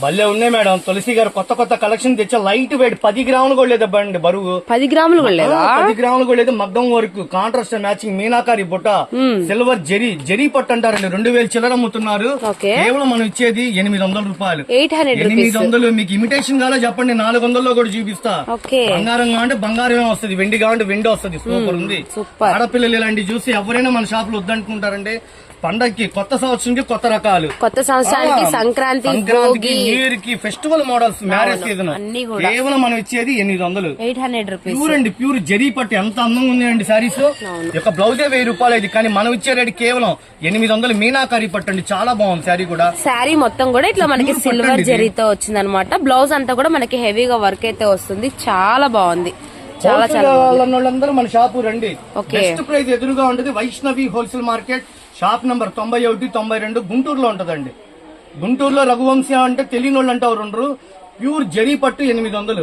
భలే ఉన్నాయి మేడం. తులసి గారు కొత్త కొత్త కలెక్షన్ తెచ్చా. లైట్ వెయిట్ 10 గ్రాములు కూడా లేదండి బరువు. 10 గ్రాములు కూడా లేదా? 10 గ్రాములు కూడా లేదు. మగ్గం వర్క్, కాంట్రాస్ట్ మ్యాచింగ్, మీనాకారి బుట్ట, సిల్వర్ జరీ పట్టు అంటారండి. 2000 చిల్లర అమ్ముతున్నారు. కేవలం మనం ఇచ్చేది 800 రూపాయలు. 800. మీకు ఇమిటేషన్ కావాలో చెప్పండి, 400లో కూడా చూపిస్తా. బంగారం కావంటే బంగారమే వస్తుంది, వెండి కావంటే వెండి వస్తుంది. సూపర్ ఉంది. ఆడపిల్లలు ఇలాంటి చూసి ఎవరైనా మన షాప్ లో వద్దంటుకుంటారంటే పండగకి, కొత్త సంవత్సరానికి కొత్త రకాలు, కొత్త సంవత్సరానికి, సంక్రాంతికి, న్యూ ఇయర్ కి, ఫెస్టివల్ మోడల్స్, మ్యారేజ్ సీజన్ కేవలం మనం ఇచ్చేది 800. 800 రూపీస్. ప్యూర్ అండి, ప్యూర్ జరీ పట్టు. ఎంత అందంగా ఉన్నాయండి శారీస్. ఒక బ్లౌజే 1000 రూపాయలు ఇది, కానీ మనం ఇచ్చే రేటు కేవలం 800. మీనాకారి పట్టు అండి, చాలా బాగుంది శారీ కూడా. శారీ మొత్తం కూడా ఇట్లా మనకి సిల్వర్ జరీతో వచ్చింది అనమాట. బ్లౌజ్ అంతా కూడా మనకి హెవీగా వర్క్ అయితే వస్తుంది. చాలా బాగుంది. చాలా వాళ్ళందరూ మన షాపు రండి. బెస్ట్ ప్రైస్ ఎదురుగా ఉంటుంది. Vaishnavi wholesale market, shop number 91, 92 గుంటూరులో ఉంటదండి. గుంటూరులో రఘువంశీ అంటే తెలియని వాళ్ళు అంటే ఎవరు ఉండరు. ప్యూర్ జరీ పట్టు 800.